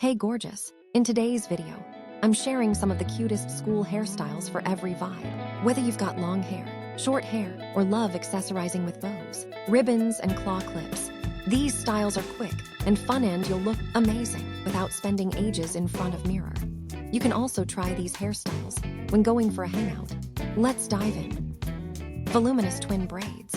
Hey gorgeous! In today's video, I'm sharing some of the cutest school hairstyles for every vibe. Whether you've got long hair, short hair, or love accessorizing with bows, ribbons, and claw clips, these styles are quick and fun and you'll look amazing without spending ages in front of mirror. You can also try these hairstyles when going for a hangout. Let's dive in. Voluminous twin braids.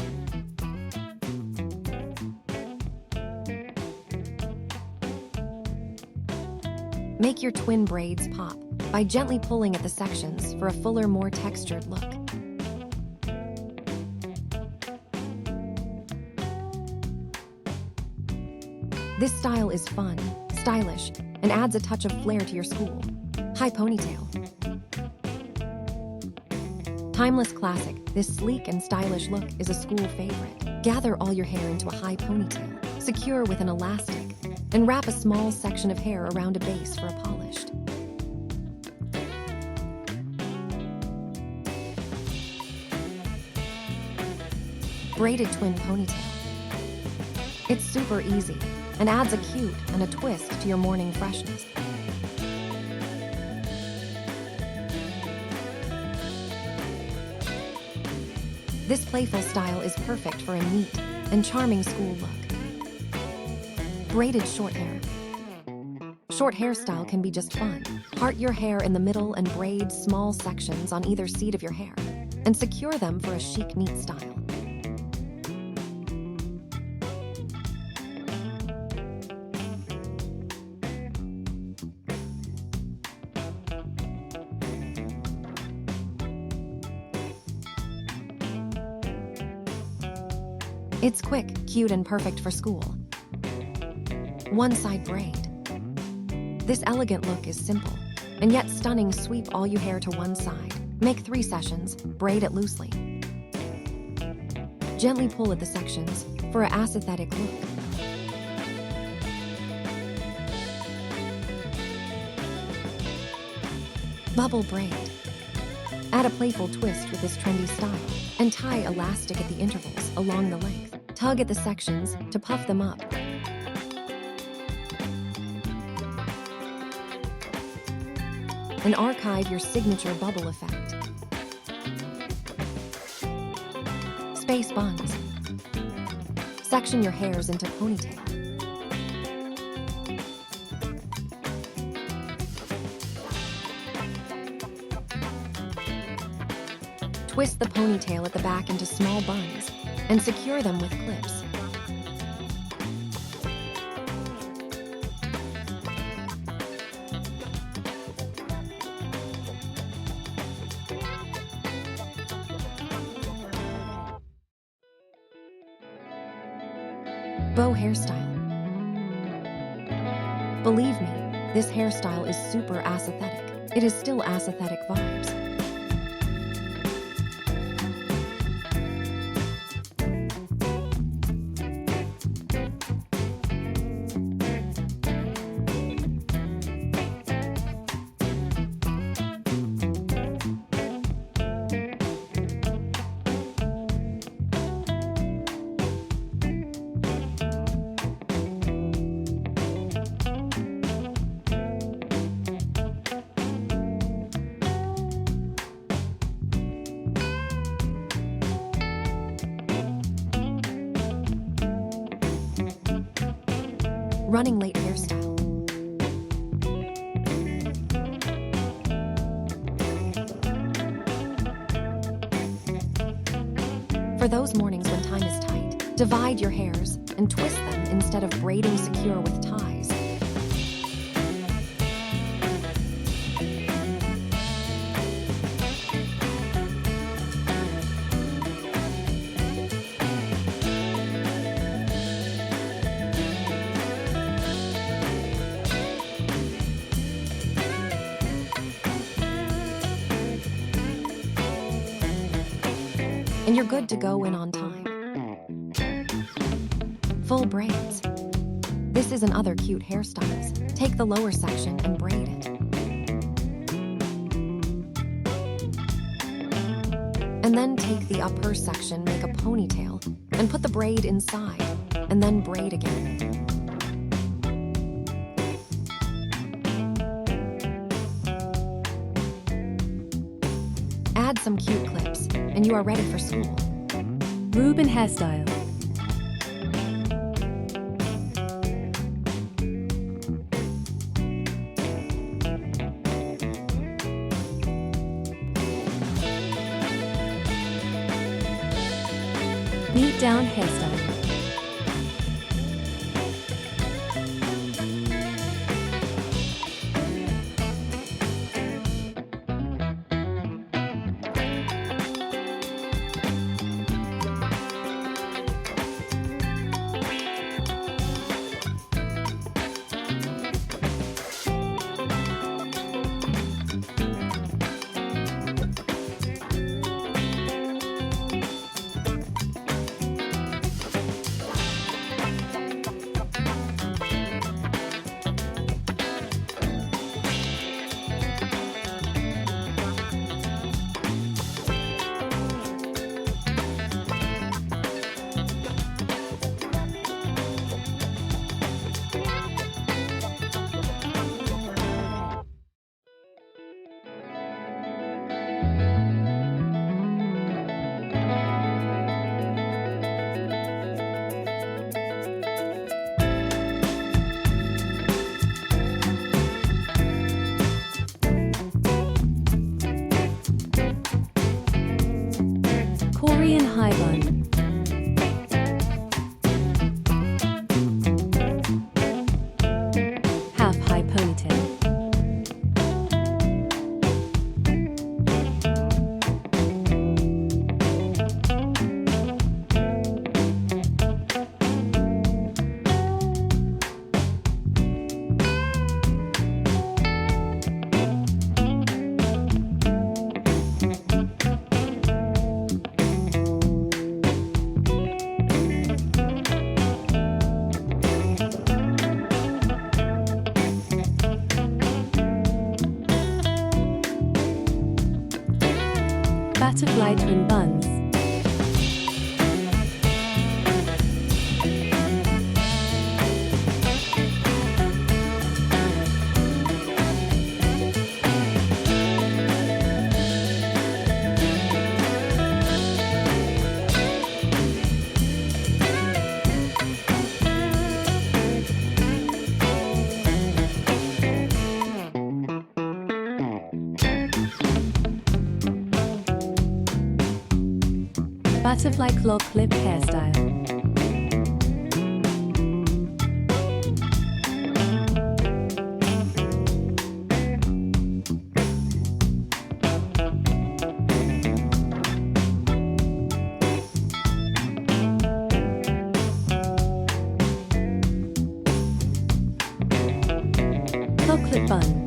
Make your twin braids pop by gently pulling at the sections for a fuller, more textured look. This style is fun, stylish, and adds a touch of flair to your school. High ponytail. Timeless classic, this sleek and stylish look is a school favorite. Gather all your hair into a high ponytail, secure with an elastic, and wrap a small section of hair around a base for a polished. Braided twin ponytail. It's super easy and adds a cute and a twist to your morning freshness. This playful style is perfect for a neat and charming school look. Braided short hair. Short hairstyle can be just fun. Part your hair in the middle and braid small sections on either seat of your hair, and secure them for a chic, neat style. It's quick, cute, and perfect for school. One-side braid. This elegant look is simple, and yet stunning. Sweep all your hair to one side. Make 3 sessions, braid it loosely. Gently pull at the sections for an aesthetic look. Bubble braid. Add a playful twist with this trendy style, and tie elastic at the intervals along the length. Tug at the sections to puff them up. And archive your signature bubble effect. Space buns. Section your hairs into ponytail. Twist the ponytail at the back into small buns and secure them with clips. Bow hairstyle. Believe me, this hairstyle is super aesthetic. It is still aesthetic vibes. Running late hairstyle. For those mornings when time is tight, divide your hairs and twist them instead of braiding secure with ties. And you're good to go in on time. Full braids. This is another cute hairstyles. Take the lower section and braid it. And then take the upper section, make a ponytail, and put the braid inside, and then braid again. Add some cute clips, and you are ready for school. Reuben hairstyle. Neat down hairstyle. Korean high bun. Half high ponytail. Butterfly twin buns. Butterfly claw clip hairstyle. Claw clip bun.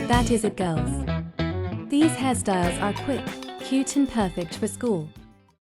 That is it, girls. These hairstyles are quick, cute and perfect for school.